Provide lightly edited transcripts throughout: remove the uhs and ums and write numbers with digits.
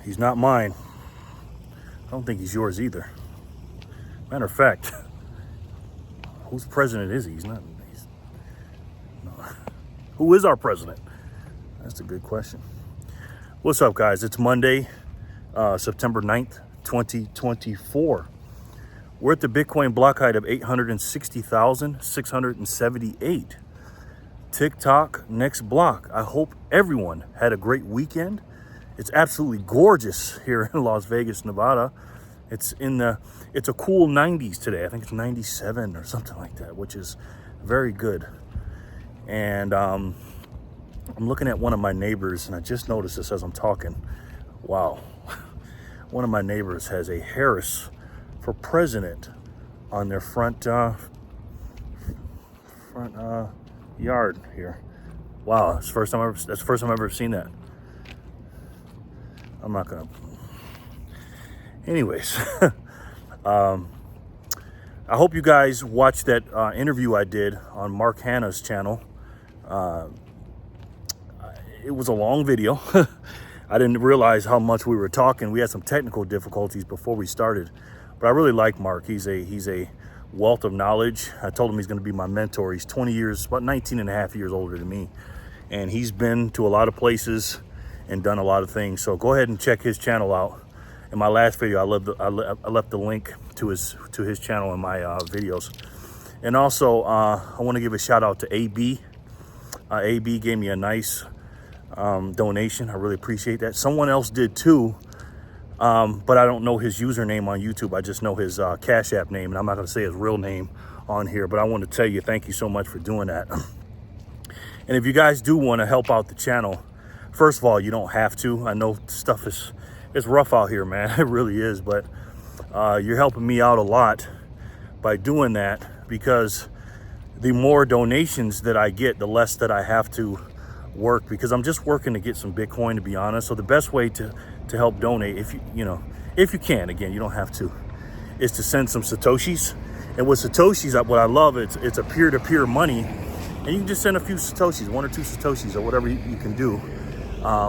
He's not mine. I don't think he's yours either. Matter of fact, whose president is he? He's not. No. Who is our president? That's a good question. What's up, guys? It's Monday, September 9th, 2024. We're at the Bitcoin block height of 860,678. TikTok next block. I hope everyone had a great weekend. It's absolutely gorgeous here in Las Vegas, Nevada. It's a cool 90s today. I think it's 97 or something like that, which is very good. And I'm looking at one of my neighbors, and I just noticed this as I'm talking. Wow. One of my neighbors has a Harris for president on their front yard here. Wow, that's the first time I've ever seen that. I'm not gonna. Anyways, I hope you guys watched that interview I did on Mark Hanna's channel. It was a long video. I didn't realize how much we were talking. We had some technical difficulties before we started, but I really like Mark. He's a wealth of knowledge. I told him he's going to be my mentor. He's 20 years, about 19 and a half years older than me, and he's been to a lot of places and done a lot of things. So go ahead and check his channel out. In my last video, I left the link to his channel in my videos. And also, I want to give a shout out to AB. AB gave me a nice donation. I really appreciate that. Someone else did too, but I don't know his username on YouTube. I just know his Cash App name, and I'm not going to say his real name on here, but I want to tell you thank you so much for doing that. And if you guys do want to help out the channel, first of all, you don't have to. I know stuff it's rough out here, man. It really is, but you're helping me out a lot by doing that, because the more donations that I get, the less that I have to work, because I'm just working to get some Bitcoin, to be honest. So the best way to help donate, if you can, again, you don't have to, is to send some Satoshis. And with Satoshis, what I love, it's a peer-to-peer money, and you can just send a few Satoshis, 1 or 2 Satoshis, or whatever you can do,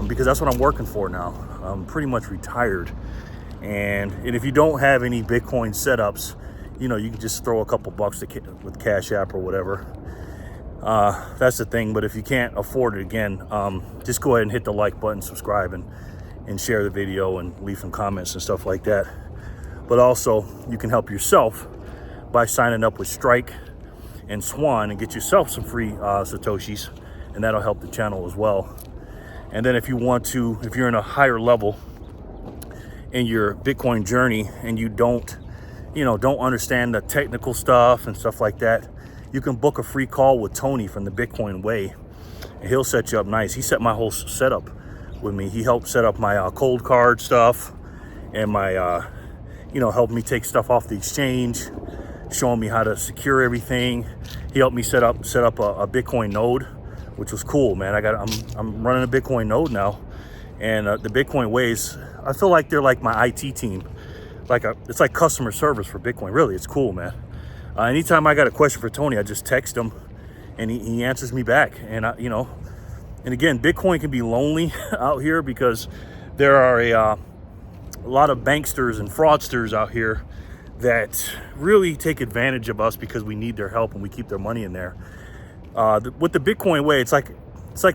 because that's what I'm working for now. I'm pretty much retired, and if you don't have any Bitcoin setups, you can just throw a couple bucks with Cash App or whatever. That's the thing. But if you can't afford it, again, just go ahead and hit the like button, subscribe, and share the video, and leave some comments and stuff like that. But also, you can help yourself by signing up with Strike and Swan and get yourself some free Satoshis, and that'll help the channel as well. And then if you're in a higher level in your Bitcoin journey, and you don't understand the technical stuff and stuff like that, you can book a free call with Tony from the Bitcoin Way, and he'll set you up nice. He set my whole setup with me. He helped set up my cold card stuff, and my, helped me take stuff off the exchange, showing me how to secure everything. He helped me set up a Bitcoin node, which was cool, man. I'm running a Bitcoin node now, and the Bitcoin Ways, I feel like they're like my IT team. It's like customer service for Bitcoin. Really, it's cool, man. Anytime I got a question for Tony, I just text him, and he answers me back. And and again, Bitcoin can be lonely out here, because there are a lot of banksters and fraudsters out here that really take advantage of us because we need their help and we keep their money in there. With the Bitcoin Way, it's like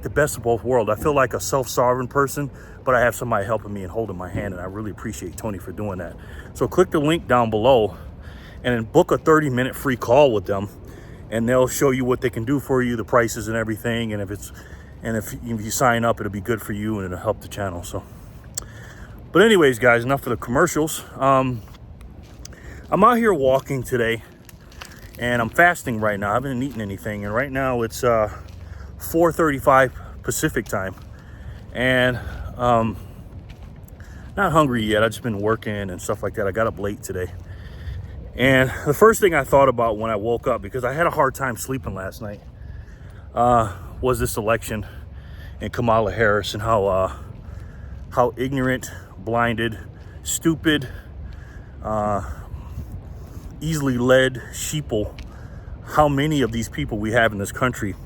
the best of both worlds. I feel like a self-sovereign person, but I have somebody helping me and holding my hand, and I really appreciate Tony for doing that. So click the link down below and then book a 30-minute free call with them, and they'll show you what they can do for you, the prices and everything. And if you sign up, it'll be good for you, and it'll help the channel. So, but anyways, guys, enough of the commercials. I'm out here walking today, and I'm fasting right now. I haven't eaten anything, and right now it's 4:35 Pacific time, and not hungry yet. I've just been working and stuff like that. I got up late today, and the first thing I thought about when I woke up, because I had a hard time sleeping last night, was this election and Kamala Harris, and how ignorant, blinded, stupid, easily led sheeple, how many of these people we have in this country.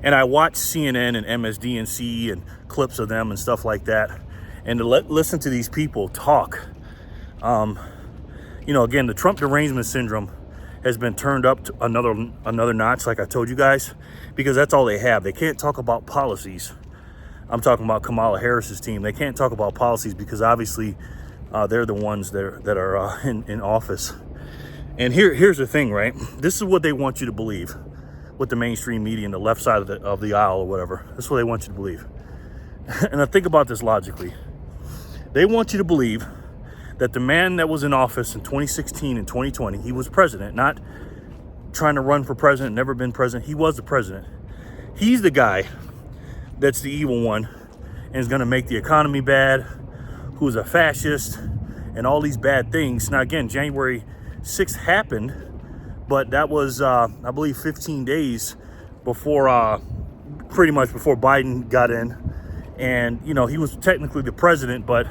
And I watched CNN and MSDNC and clips of them and stuff like that, and to listen to these people talk. You know, again, the Trump derangement syndrome has been turned up to another notch, like I told you guys, because that's all they have. They can't talk about policies. I'm talking about Kamala Harris's team. They can't talk about policies because obviously they're the ones that are in office. And here's the thing, right? This is what they want you to believe with the mainstream media and the left side of the aisle or whatever. This is what they want you to believe. And I think about this logically. They want you to believe that the man that was in office in 2016 and 2020, he was president, not trying to run for president, never been president. He was the president. He's the guy that's the evil one and is going to make the economy bad, who's a fascist, and all these bad things. Now, again, January 6th happened, but that was, I believe, 15 days before, pretty much before Biden got in. And, you know, he was technically the president, but,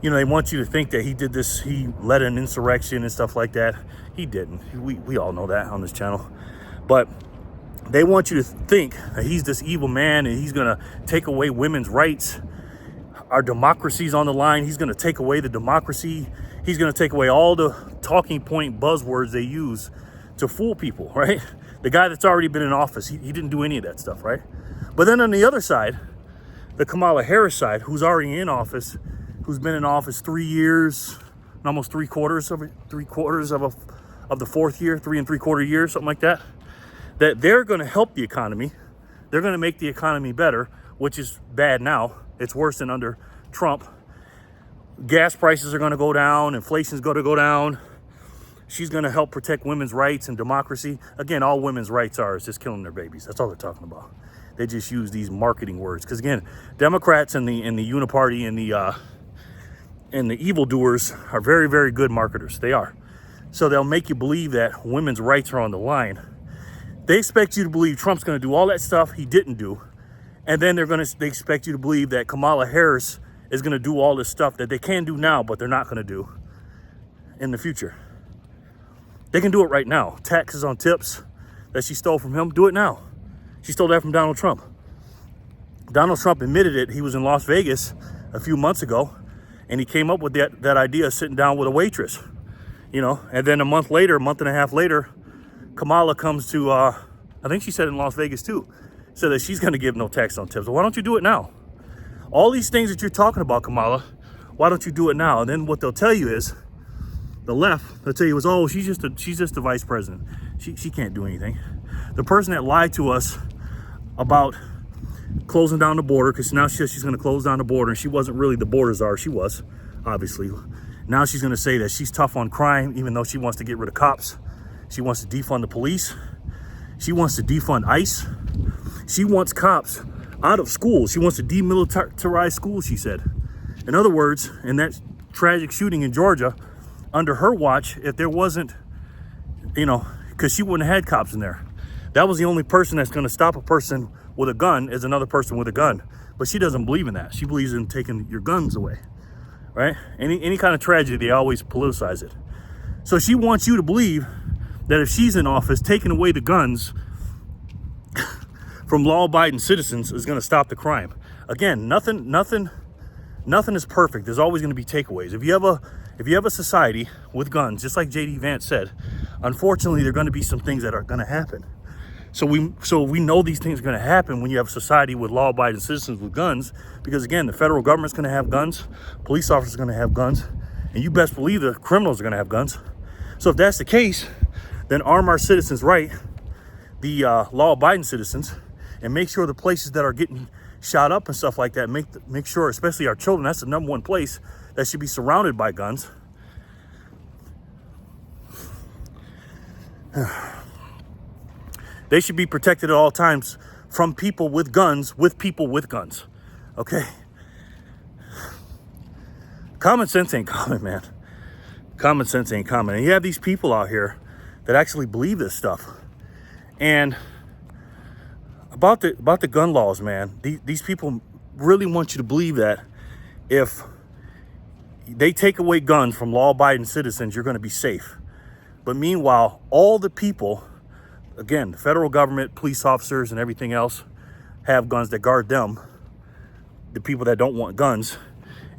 you know, they want you to think that he did this, he led an insurrection and stuff like that. He didn't. We all know that on this channel. But they want you to think that he's this evil man and he's going to take away women's rights. Our democracy's on the line. He's going to take away the democracy. He's going to take away all the talking point buzzwords they use to fool people, right? The guy that's already been in office, he didn't do any of that stuff, right? But then on the other side, the Kamala Harris side, who's already in office, who's been in office 3 years, almost three quarters of the fourth year, 3 3/4 years, something like that, that they're going to help the economy. They're going to make the economy better, which is bad now. It's worse than under Trump. Gas prices are going to go down. Inflation's going to go down. She's going to help protect women's rights and democracy. Again, all women's rights are is just killing their babies. That's all they're talking about. They just use these marketing words. Because again, Democrats and the uniparty and the evildoers are very, very good marketers. They are. So they'll make you believe that women's rights are on the line. They expect you to believe Trump's going to do all that stuff he didn't do. And then they expect you to believe that Kamala Harris is going to do all this stuff that they can do now, but they're not going to do in the future. They can do it right now. Taxes on tips that she stole from him, do it now. She stole that from Donald Trump. Donald Trump admitted it. He was in Las Vegas a few months ago, and he came up with that idea of sitting down with a waitress, you know. And then a month and a half later, Kamala comes to, I think she said in Las Vegas too, said that she's going to give no tax on tips. Well, why don't you do it now? All these things that you're talking about, Kamala, why don't you do it now? And then what they'll tell you is, the left, they'll tell you is, oh, she's just the vice president. She can't do anything. The person that lied to us about closing down the border, because now she says she's going to close down the border, and she wasn't really the border czar. She was, obviously. Now she's going to say that she's tough on crime, even though she wants to get rid of cops. She wants to defund the police. She wants to defund ICE. She wants cops out of school. She wants to demilitarize schools, she said. In other words, in that tragic shooting in Georgia, under her watch, if there wasn't, you know, because she wouldn't have had cops in there. That was the only person that's going to stop a person with a gun is another person with a gun. But she doesn't believe in that. She believes in taking your guns away, right? Any kind of tragedy, they always politicize it. So she wants you to believe that if she's in office, taking away the guns from law-abiding citizens is going to stop the crime. Again, nothing is perfect. There's always going to be takeaways. If you have a society with guns, just like J.D. Vance said, unfortunately, there are going to be some things that are going to happen. So we know these things are going to happen when you have a society with law-abiding citizens with guns, because again, the federal government's going to have guns, police officers are going to have guns, and you best believe the criminals are going to have guns. So if that's the case, then arm our citizens right, the law-abiding citizens, and make sure the places that are getting shot up and stuff like that, make sure, especially our children, that's the number one place that should be surrounded by guns. They should be protected at all times from people with guns, okay? Common sense ain't common, man. Common sense ain't common. And you have these people out here that actually believe this stuff. And about the gun laws, man, these people really want you to believe that if they take away guns from law-abiding citizens, you're going to be safe. But meanwhile, all the people, again, the federal government, police officers, and everything else have guns that guard them, the people that don't want guns.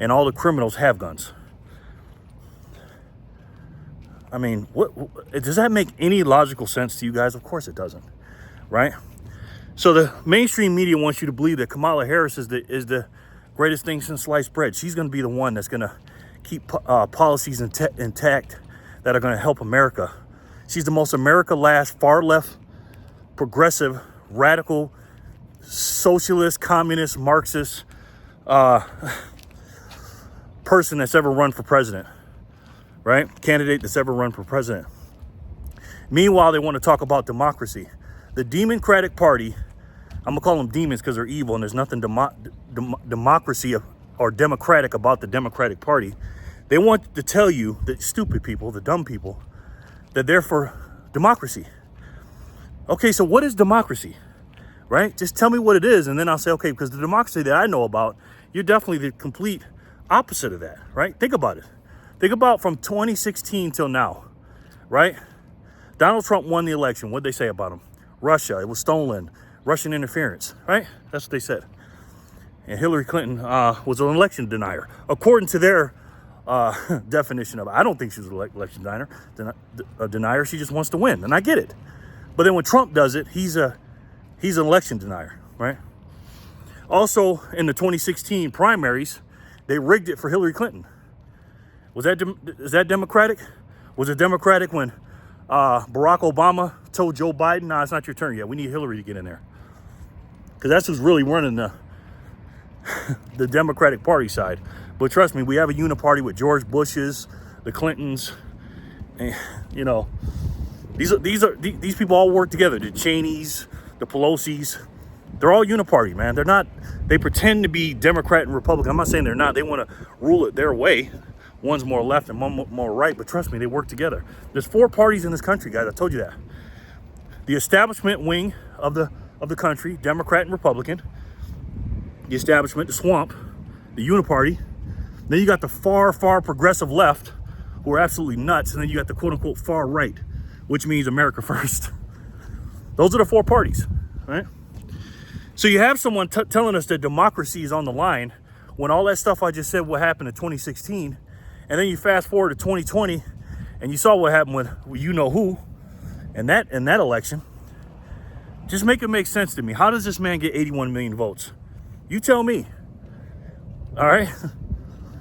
and all the criminals have guns. I mean, does that make any logical sense to you guys? Of course it doesn't, right? So the mainstream media wants you to believe that Kamala Harris is the greatest thing since sliced bread. She's going to be the one that's going to keep policies intact that are going to help America. She's the most America last, far left, progressive, radical, socialist, communist, Marxist person that's ever run for president, right? Candidate that's ever run for president. Meanwhile, they want to talk about democracy. The Democratic Party, I'm going to call them demons because they're evil, and there's nothing democracy or democratic about the Democratic Party. They want to tell you, the stupid people, the dumb people, that they're for democracy. Okay, so what is democracy, right? Just tell me what it is, and then I'll say, okay, because the democracy that I know about, you're definitely the complete opposite of that, right? Think about it. Think about from 2016 till now, right? Donald Trump won the election. What'd they say about him? Russia, it was stolen, Russian interference, right? That's what they said. And Hillary Clinton was an election denier, according to their definition of it. I don't think she was an election denier. She just wants to win, and I get it. But then when Trump does it, he's an election denier, right? Also, in the 2016 primaries, they rigged it for Hillary Clinton. Is that democratic? Was it democratic when Barack Obama told Joe Biden, "Nah, it's not your turn yet. We need Hillary to get in there," because that's who's really running the Democratic Party side. But trust me, we have a uniparty with George Bush's, the Clintons, and you know, these people all work together. The Cheneys, the Pelosi's, they're all uniparty, man. They're not. They pretend to be Democrat and Republican. I'm not saying they're not. They want to rule it their way. One's more left and one more right, but trust me, they work together. There's 4 parties in this country, guys. I told you that. The establishment wing of the country, Democrat and Republican. The establishment, the swamp, the uniparty. Then you got the far progressive left, who are absolutely nuts, and then you got the quote-unquote far right, which means America first. Those are the 4 parties, right? So you have someone telling us that democracy is on the line when all that stuff I just said what happened in 2016, and then you fast forward to 2020, and you saw what happened with you know who, and that election. Just make it make sense to me. How does this man get 81 million votes? You tell me. All right.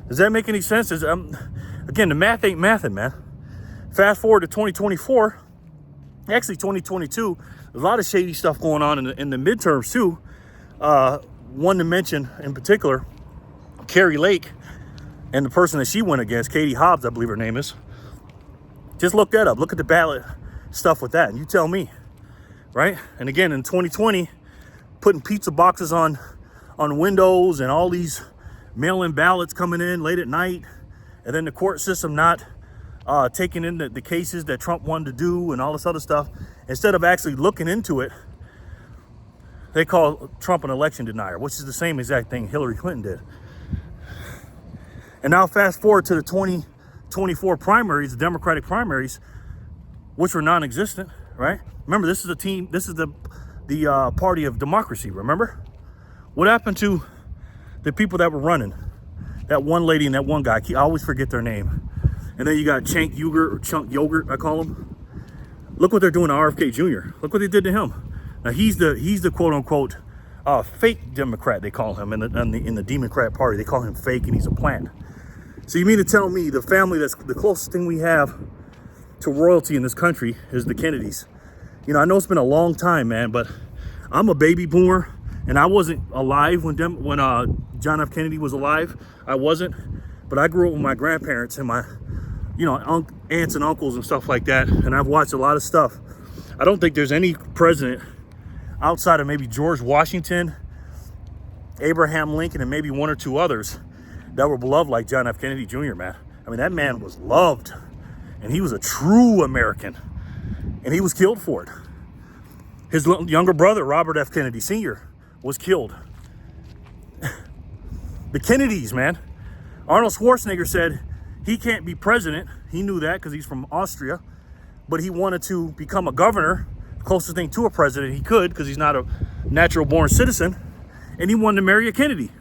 Does that make any sense? Again, the math ain't mathing, man. Fast forward to 2024, actually 2022. There's a lot of shady stuff going on in the midterms too. One to mention in particular, Carrie Lake and the person that she went against, Katie Hobbs, I believe her name is. Just look that up. Look at the ballot stuff with that, and you tell me, right? And again, in 2020, putting pizza boxes on windows and all these mail-in ballots coming in late at night, and then the court system not taking in the cases that Trump wanted to do and all this other stuff. Instead of actually looking into it, they call Trump an election denier, which is the same exact thing Hillary Clinton did. And now fast forward to the 2024 primaries, the Democratic primaries, which were non-existent, right? Remember, this is the party of democracy, remember? What happened to the people that were running? That one lady and that one guy, I always forget their name. And then you got Chunk Yogurt, I call him. Look what they're doing to RFK Jr. Look what they did to him. Now he's the quote unquote fake Democrat, they call him in the Democrat Party. They call him fake, and he's a plant. So you mean to tell me the family that's the closest thing we have to royalty in this country is the Kennedys? You know, I know it's been a long time, man, but I'm a baby boomer, and I wasn't alive when John F. Kennedy was alive. I wasn't, but I grew up with my grandparents and my, aunts and uncles and stuff like that, and I've watched a lot of stuff. I don't think there's any president outside of maybe George Washington, Abraham Lincoln, and maybe 1 or 2 others that were beloved like John F. Kennedy Jr., man. I mean, that man was loved, and he was a true American, and he was killed for it. His younger brother, Robert F. Kennedy Sr., was killed. The Kennedys, man. Arnold Schwarzenegger said he can't be president. He knew that because he's from Austria, but he wanted to become a governor, the closest thing to a president he could, because he's not a natural born citizen, and he wanted to marry a Kennedy.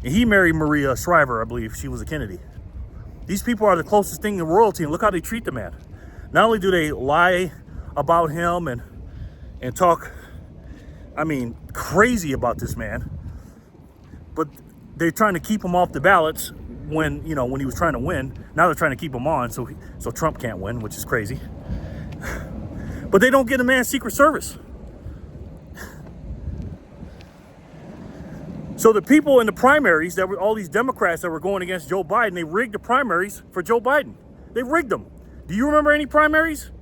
And he married Maria Shriver, I believe. She was a Kennedy. These people are the closest thing to royalty, and look how they treat the man. Not only do they lie about him and talk, I mean, crazy about this man, but they're trying to keep him off the ballots when, you know, when he was trying to win. Now they're trying to keep him on so Trump can't win, which is crazy. But they don't get a man's Secret Service. So the people in the primaries, that were all these Democrats that were going against Joe Biden, they rigged the primaries for Joe Biden. They rigged them. Do you remember any primaries?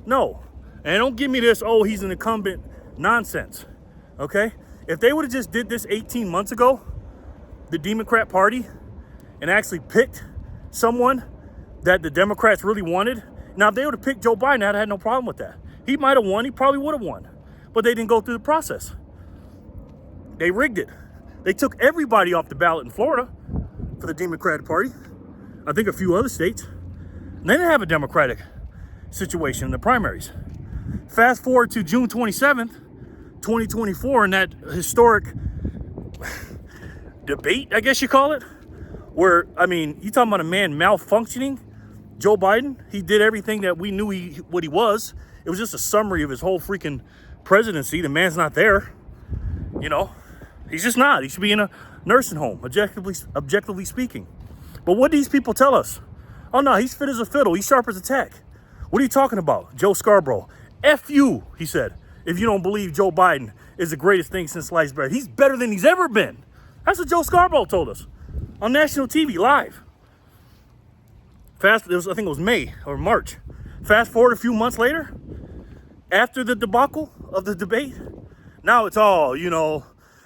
No. And don't give me this, oh, he's an incumbent nonsense. Okay? If they would have just did this 18 months ago, the Democrat Party, and actually picked someone that the Democrats really wanted, now if they would have picked Joe Biden, I'd have had no problem with that. He might have won. He probably would have won. But they didn't go through the process. They rigged it. They took everybody off the ballot in Florida for the Democratic Party. I think a few other states. And they didn't have a Democratic situation in the primaries. Fast forward to June 27th, 2024, in that historic debate, I guess you call it, where, I mean, you talking about a man malfunctioning, Joe Biden. He did everything that we knew what he was. It was just a summary of his whole freaking presidency. The man's not there, you know. He's just not. He should be in a nursing home, objectively speaking. But what do these people tell us? Oh, no, he's fit as a fiddle. He's sharp as a tack. What are you talking about? Joe Scarborough. F you, he said, if you don't believe Joe Biden is the greatest thing since sliced bread. He's better than he's ever been. That's what Joe Scarborough told us on national TV, live. I think it was May or March. Fast forward a few months later, after the debacle of the debate, now it's all, you know,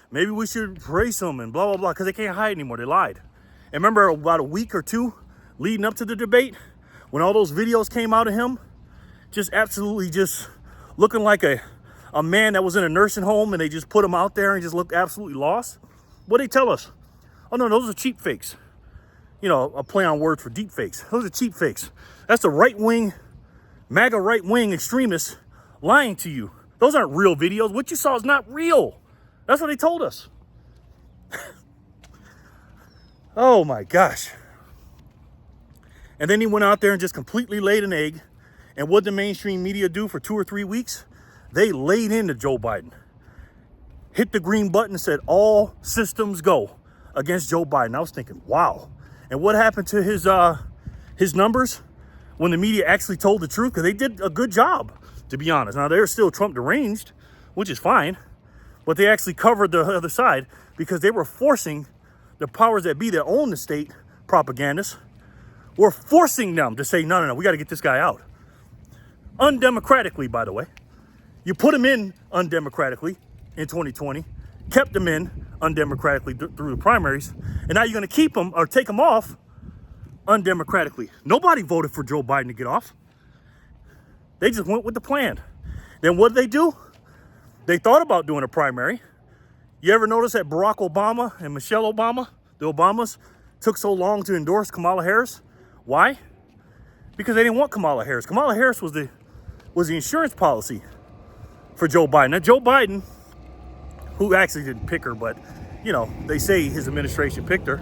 maybe we should praise him and blah, blah, blah, because they can't hide anymore. They lied. And remember about a week or two leading up to the debate, when all those videos came out of him, just absolutely just looking like a man that was in a nursing home, and they just put him out there and just looked absolutely lost? What they tell us? Oh, no, those are cheap fakes. You know, a play on words for deep fakes. Those are cheap fakes. That's the right-wing, MAGA right-wing extremists lying to you. Those aren't real videos. What you saw is not real. That's what they told us. Oh my gosh. And then he went out there and just completely laid an egg. And what did the mainstream media do for 2 or 3 weeks? They laid into Joe Biden. Hit the green button and said, all systems go against Joe Biden. I was thinking, wow. And what happened to his numbers when the media actually told the truth? Because they did a good job, to be honest. Now, they're still Trump deranged, which is fine. But they actually covered the other side because they were forcing the powers that be that own the state, propagandists, were forcing them to say, no, we got to get this guy out. Undemocratically, by the way. You put him in undemocratically in 2020, kept him in undemocratically through the primaries, and now you're going to keep him or take him off undemocratically. Nobody voted for Joe Biden to get off. They just went with the plan. Then what did they do? They thought about doing a primary. You ever notice that Barack Obama and Michelle Obama, the Obamas, took so long to endorse Kamala Harris? Why? Because they didn't want Kamala Harris. Kamala Harris was the insurance policy for Joe Biden. Now, Joe Biden, who actually didn't pick her, but, you know, they say his administration picked her,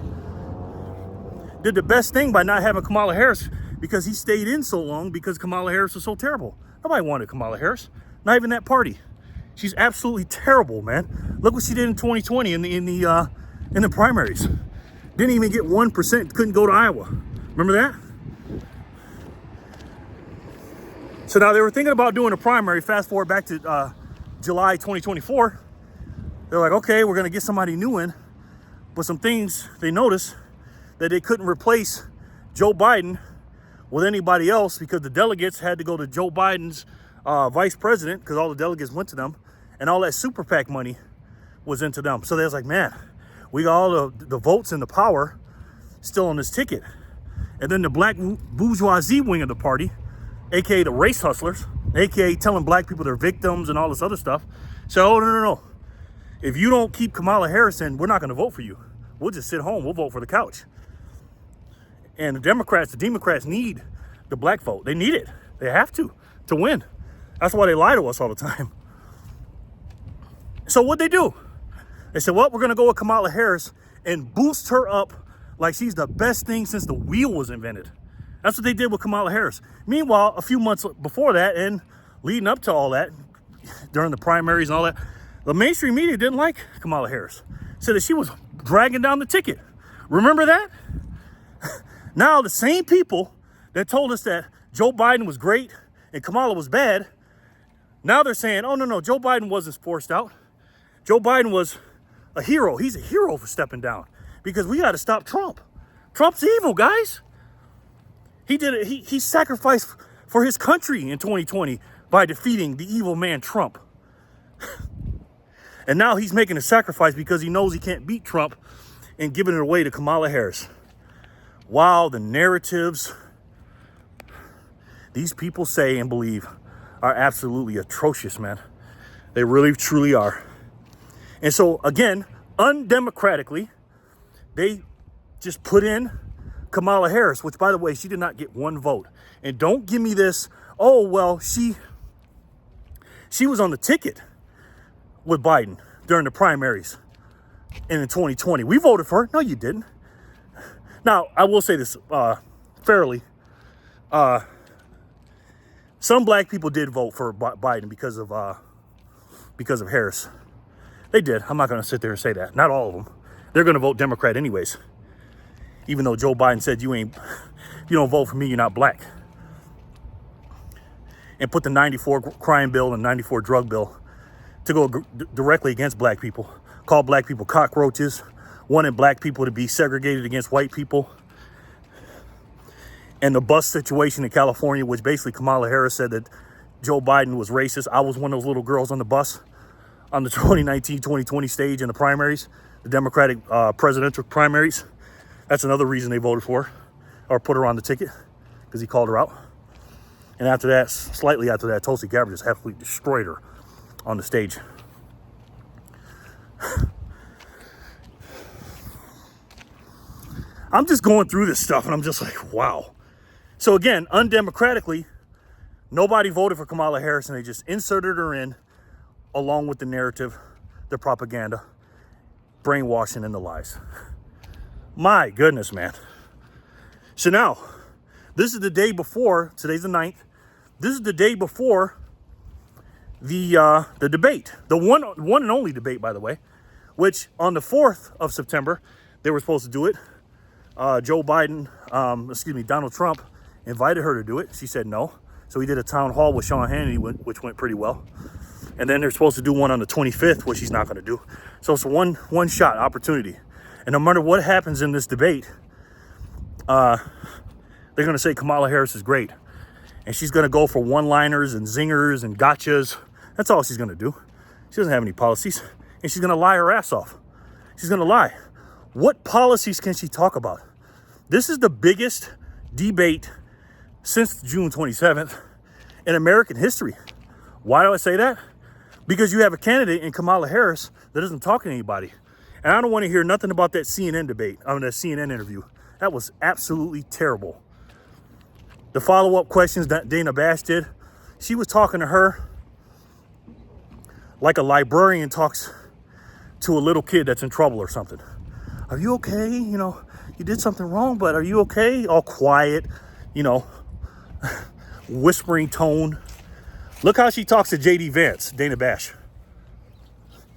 did the best thing by not having Kamala Harris because he stayed in so long because Kamala Harris was so terrible. Nobody wanted Kamala Harris, not even that party. She's absolutely terrible, man. Look what she did in 2020 in the primaries. Didn't even get 1%. Couldn't go to Iowa. Remember that? So now they were thinking about doing a primary. Fast forward back to July 2024. They're like, okay, we're going to get somebody new in. But some things they noticed that they couldn't replace Joe Biden with anybody else because the delegates had to go to Joe Biden's vice president because all the delegates went to them. And all that super PAC money was into them. So they was like, man, we got all the votes and the power still on this ticket. And then the black bourgeoisie wing of the party, aka the race hustlers, aka telling black people they're victims and all this other stuff. So, oh, no. If you don't keep Kamala Harris in, we're not going to vote for you. We'll just sit home. We'll vote for the couch. And the Democrats need the black vote. They need it. They have to win. That's why they lie to us all the time. So what'd they do? They said, well, we're going to go with Kamala Harris and boost her up like she's the best thing since the wheel was invented. That's what they did with Kamala Harris. Meanwhile, a few months before that and leading up to all that, during the primaries and all that, the mainstream media didn't like Kamala Harris. Said that she was dragging down the ticket. Remember that? Now the same people that told us that Joe Biden was great and Kamala was bad, now they're saying, oh, no, Joe Biden wasn't forced out. Joe Biden was a hero. He's a hero for stepping down because we got to stop Trump. Trump's evil, guys. He did it. He sacrificed for his country in 2020 by defeating the evil man Trump. And now he's making a sacrifice because he knows he can't beat Trump and giving it away to Kamala Harris. Wow, the narratives these people say and believe are absolutely atrocious, man. They really, truly are. And so, again, undemocratically, they just put in Kamala Harris, which, by the way, she did not get one vote. And don't give me this, oh, well, she was on the ticket with Biden during the primaries and in 2020. We voted for her. No, you didn't. Now, I will say this fairly. Some black people did vote for Biden because of Harris. They did. I'm not going to sit there and say that. Not all of them. They're going to vote Democrat anyways. Even though Joe Biden said, if you don't vote for me, you're not black. And put the 94 crime bill and 94 drug bill to go directly against black people. Call black people cockroaches. Wanted black people to be segregated against white people. And the bus situation in California, which basically Kamala Harris said that Joe Biden was racist. I was one of those little girls on the bus on the 2019-2020 stage in the primaries, the Democratic presidential primaries. That's another reason they voted for her or put her on the ticket, because he called her out. And after that, slightly after that, Tulsi Gabbard just absolutely destroyed her on the stage. I'm just going through this stuff and I'm just like, wow. So again, undemocratically, nobody voted for Kamala Harris and they just inserted her in along with the narrative, the propaganda, brainwashing, and the lies. My goodness, man. So now, this is the day before, today's the 9th, this is the day before the debate, the one and only debate, by the way, which on the 4th of September, they were supposed to do it. Donald Trump invited her to do it. She said no. So he did a town hall with Sean Hannity, which went pretty well. And then they're supposed to do one on the 25th, which he's not going to do. So it's a one-shot opportunity. And no matter what happens in this debate, they're going to say Kamala Harris is great. And she's going to go for one-liners and zingers and gotchas. That's all she's going to do. She doesn't have any policies. And she's going to lie her ass off. She's going to lie. What policies can she talk about? This is the biggest debate since June 27th in American history. Why do I say that? Because you have a candidate in Kamala Harris that doesn't talk to anybody. And I don't want to hear nothing about that CNN debate, that CNN interview. That was absolutely terrible. The follow-up questions that Dana Bash did, she was talking to her like a librarian talks to a little kid that's in trouble or something. Are you okay? You did something wrong, but are you okay? All quiet, whispering tone. Look how she talks to J.D. Vance, Dana Bash.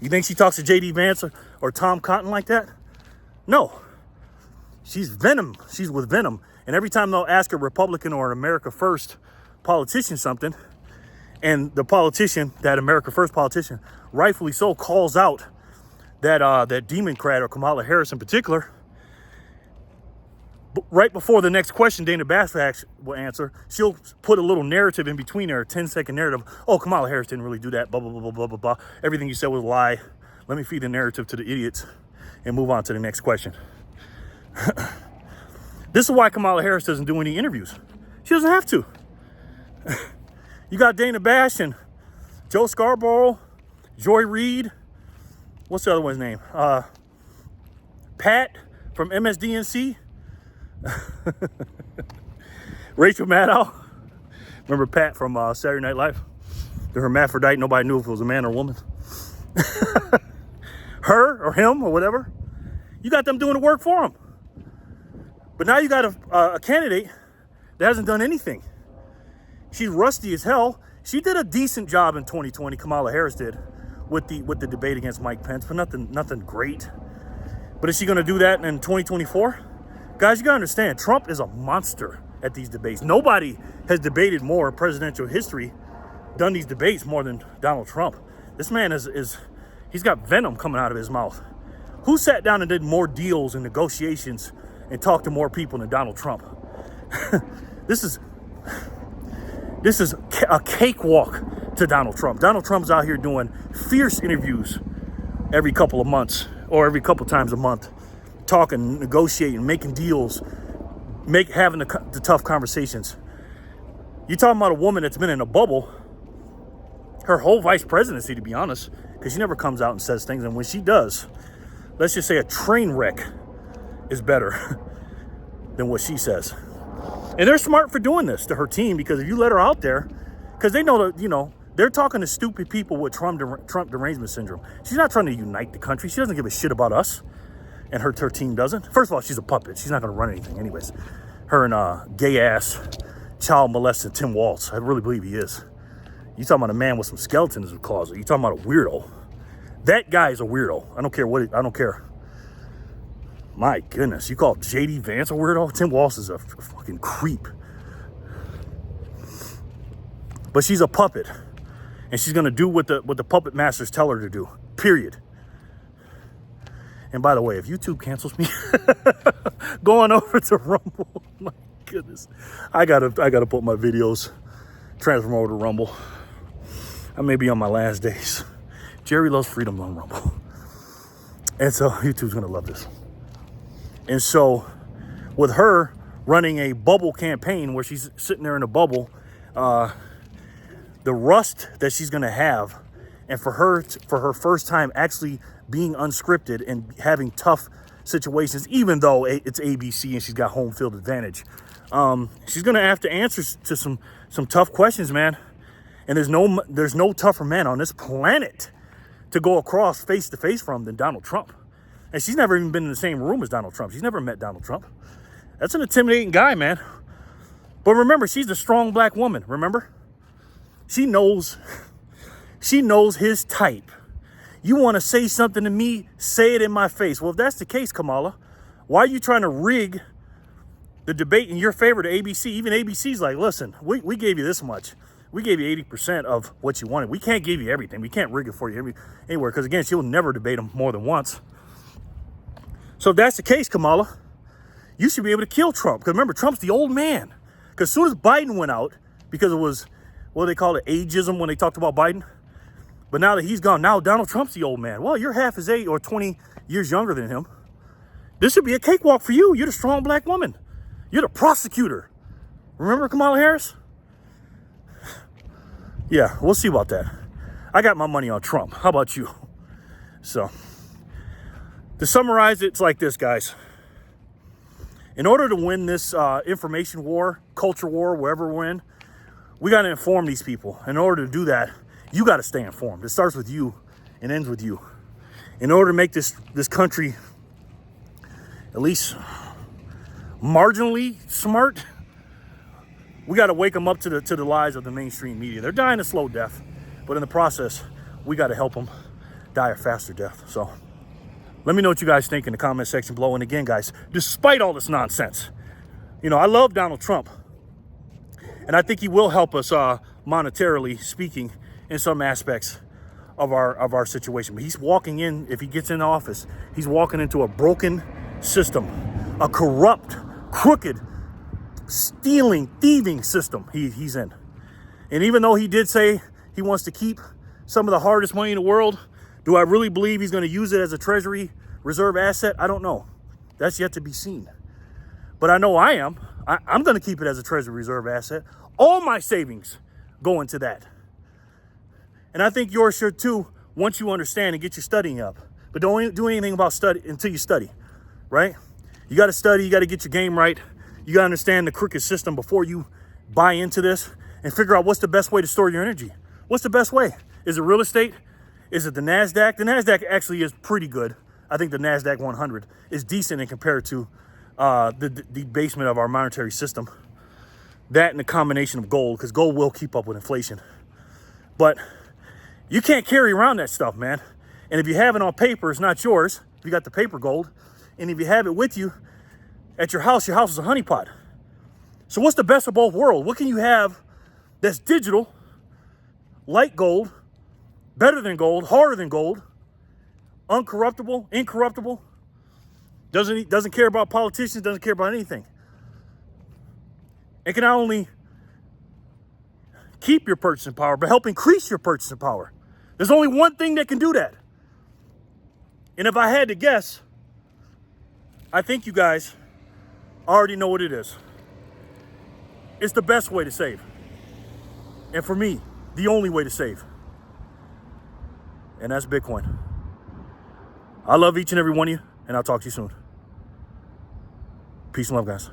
You think she talks to J.D. Vance or Tom Cotton like that? No. She's venom. She's with venom. And every time they'll ask a Republican or an America First politician something, and the politician, that America First politician, rightfully so, calls out that Democrat or Kamala Harris in particular, right before the next question Dana Bash will answer, she'll put a little narrative in between there, a 10-second narrative. Oh, Kamala Harris didn't really do that, blah, blah, blah, blah, blah, blah. Everything you said was a lie. Let me feed the narrative to the idiots and move on to the next question. This is why Kamala Harris doesn't do any interviews. She doesn't have to. You got Dana Bash and Joe Scarborough, Joy Reid. What's the other one's name? Pat from MSDNC. Rachel Maddow. Remember Pat from Saturday Night Live? The hermaphrodite. Nobody knew if it was a man or a woman. Her or him or whatever. You got them doing the work for them. But now you got a candidate that hasn't done anything. She's rusty as hell. She did a decent job in 2020, Kamala Harris did, with the debate against Mike Pence, but nothing great. But is she going to do that in 2024? Guys, you got to understand, Trump is a monster at these debates. Nobody has debated more in presidential history, done these debates more than Donald Trump. This man he's got venom coming out of his mouth. Who sat down and did more deals and negotiations and talked to more people than Donald Trump? This is a cakewalk to Donald Trump. Donald Trump's out here doing fierce interviews every couple of months or every couple times a month, talking, negotiating, making deals, having the tough conversations. You're talking about a woman that's been in a bubble her whole vice presidency, to be honest, because she never comes out and says things. And when she does, let's just say a train wreck is better than what she says. And they're smart for doing this to her team, because if you let her out there, because they know that, they're talking to stupid people with Trump derangement syndrome. She's not trying to unite the country. She doesn't give a shit about us. And her team doesn't. First of all, she's a puppet. She's not going to run anything anyways. Her and gay-ass child molester Tim Walz. I really believe he is. You talking about a man with some skeletons in the closet. You talking about a weirdo. That guy is a weirdo. I don't care I don't care. My goodness. You call J.D. Vance a weirdo? Tim Walz is a fucking creep. But she's a puppet. And she's going to do what the puppet masters tell her to do. Period. And by the way, if YouTube cancels me, going over to Rumble, my goodness, I gotta put my videos, transfer over to Rumble. I may be on my last days. Jerry Loves Freedom on Rumble, and so YouTube's gonna love this. And so, with her running a bubble campaign where she's sitting there in a bubble, the rust that she's gonna have, and for her first time actually being unscripted and having tough situations, even though it's ABC and she's got home field advantage, she's gonna have to answer to some tough questions, man. And there's no tougher man on this planet to go across face to face from than Donald Trump. And she's never even been in the same room as Donald Trump. She's never met Donald Trump. That's an intimidating guy, man. But remember, she's a strong black woman. Remember, she knows his type. You want to say something to me, say it in my face. Well, if that's the case, Kamala, why are you trying to rig the debate in your favor to ABC? Even ABC's like, listen, we gave you this much. We gave you 80% of what you wanted. We can't give you everything. We can't rig it for you anywhere, because, again, she'll never debate him more than once. So if that's the case, Kamala, you should be able to kill Trump. Because remember, Trump's the old man. Because as soon as Biden went out, because it was, what do they call it, ageism when they talked about Biden? But now that he's gone, now Donald Trump's the old man. Well, you're half his age or 20 years younger than him. This should be a cakewalk for you. You're the strong black woman. You're the prosecutor. Remember Kamala Harris? Yeah, we'll see about that. I got my money on Trump. How about you? So, to summarize, it's like this, guys. In order to win this information war, culture war, wherever we're in, we got to inform these people. In order to do that, you got to stay informed. It starts with you and ends with you. In order to make this country at least marginally smart, we got to wake them up to the lies of the mainstream media. They're dying a slow death, but in the process, we got to help them die a faster death. So let me know what you guys think in the comment section below. And again, guys, despite all this nonsense, I love Donald Trump, and I think he will help us monetarily speaking in some aspects of our situation. But he's walking in, if he gets in office, he's walking into a broken system, a corrupt, crooked, stealing, thieving system he's in. And even though he did say he wants to keep some of the hardest money in the world, do I really believe he's going to use it as a Treasury reserve asset? I don't know. That's yet to be seen. But I know I am. I'm going to keep it as a Treasury reserve asset. All my savings go into that. And I think yours should too, once you understand and get your studying up. But don't do anything about study until you study, right? You got to study. You got to get your game right. You got to understand the crooked system before you buy into this and figure out what's the best way to store your energy. What's the best way? Is it real estate? Is it the NASDAQ? The NASDAQ actually is pretty good. I think the NASDAQ 100 is decent in compared to the debasement of our monetary system. That and the combination of gold, because gold will keep up with inflation. But you can't carry around that stuff, man. And if you have it on paper, it's not yours. If you got the paper gold, and if you have it with you at your house is a honeypot. So what's the best of both worlds? What can you have that's digital, like gold, better than gold, harder than gold, uncorruptible, incorruptible, doesn't care about politicians, doesn't care about anything. It can not only keep your purchasing power, but help increase your purchasing power. There's only one thing that can do that. And if I had to guess, I think you guys already know what it is. It's the best way to save. And for me, the only way to save. And that's Bitcoin. I love each and every one of you, and I'll talk to you soon. Peace and love, guys.